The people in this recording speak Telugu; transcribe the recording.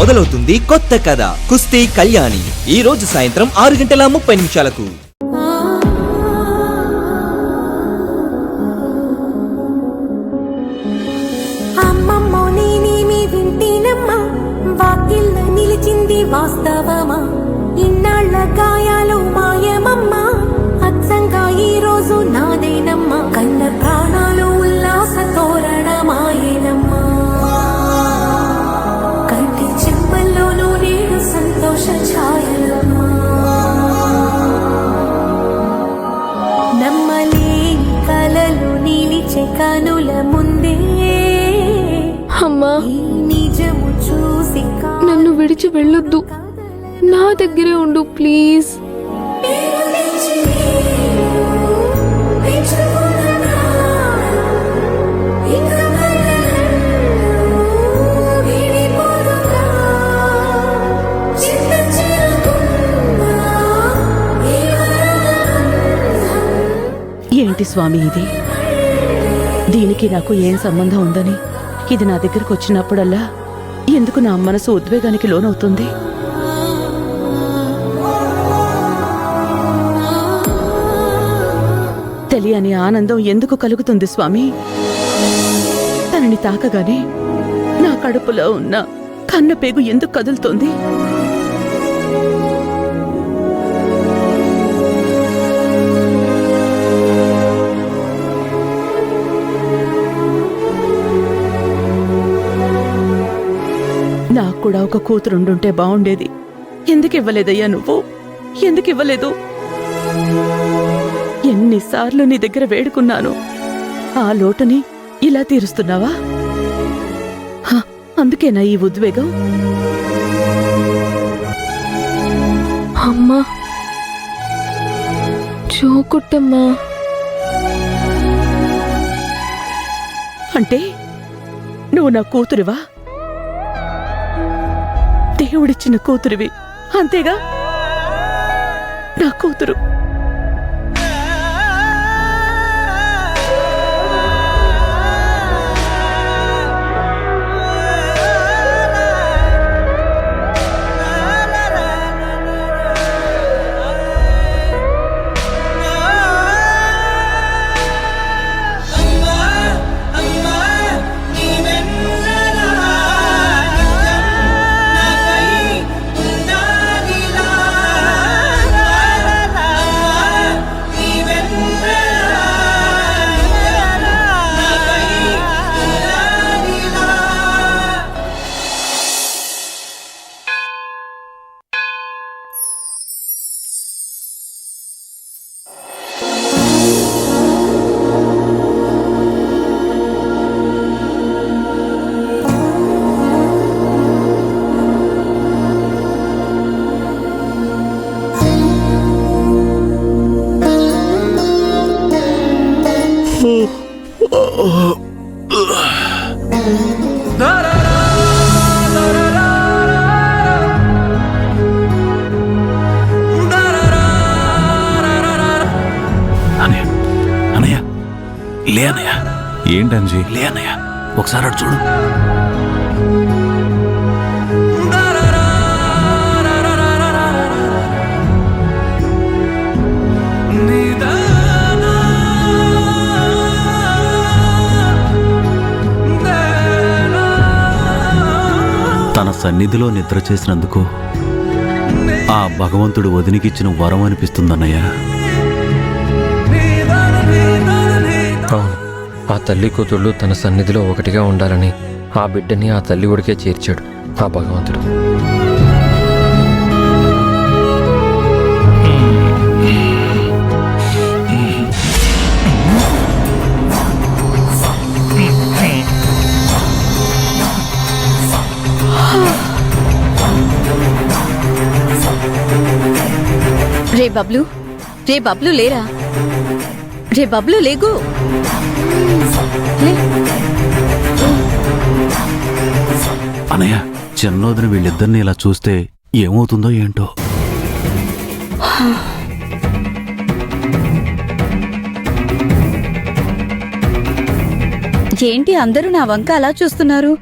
మొదలవుతుంది కొత్త కథ కుస్తీ కళ్యాణి ఈ రోజు సాయంత్రం 6:30 అమ్మమ్మో నేనేమి వింటేనమ్మా వాకిళ్ళ నిలిచింది వాస్తవమా ఇన్నాళ్ళ గాయాలు మాయమమ్మా అచ్చంగా ఈ రోజు నాదేనమ్మా కన్న ప్రాణాలు ఉల్లాస తోరణమాయేనమ్మా కంటి చెంపల్లోనూ నేడు సంతోష ఛాయలమ్మా నమ్మలేని కలలు నిలిచే కనుల ముందే అమ్మా నిజము చూసి నన్ను విడిచి వెళ్ళొద్దు, నా దగ్గరే ఉండు ప్లీజ్. ఏంటి స్వామి ఇది? దీనికి నాకు ఏం సంబంధం ఉందని ఇది నా దగ్గరకు వచ్చినప్పుడల్లా ఎందుకు నా మనసు ఉద్వేగానికి లోనవుతుంది? తెలియని ఆనందం ఎందుకు కలుగుతుంది స్వామి? తనని తాకగానే నా కడుపులో ఉన్న కన్నపేగు ఎందుకు కదులుతోంది? నాకు కూడా ఒక కూతురుండుంటే బాగుండేది. ఎందుకు ఇవ్వలేదయ్యా నువ్వు? ఎందుకు ఇవ్వలేదు? ఎన్నిసార్లు నీ దగ్గర వేడుకున్నాను, ఆ లోటుని ఇలా తీరుస్తున్నావా? అందుకేనా ఈ ఉద్వేగం? అమ్మా చోకుట్టమ్మా. అంటే నువ్వు నా కూతురివా? దేవుడిచ్చిన కూతురివి అంతేగా? నా కూతురు లే అన్నయ్య. ఏంటంజీ? లే అన్నయ్య, ఒకసారి అటు చూడు. తన సన్నిధిలో నిద్ర చేసినందుకు ఆ భగవంతుడు వదినికిచ్చిన వరం అనిపిస్తుందన్నయ్య. అవును, ఆ తల్లి కూతుళ్ళు తన సన్నిధిలో ఒకటిగా ఉండాలని ఆ బిడ్డని ఆ తల్లి ఒడికే చేర్చాడు ఆ భగవంతుడు. రే బబ్లు లేరా? రే బబ్లు లేగు. అన్నయ్య, చిన్నోదిన వీళ్ళిద్దరిని ఇలా చూస్తే ఏమవుతుందో ఏంటో. ఏంటి అందరూ నా వంక అలా చూస్తున్నారు?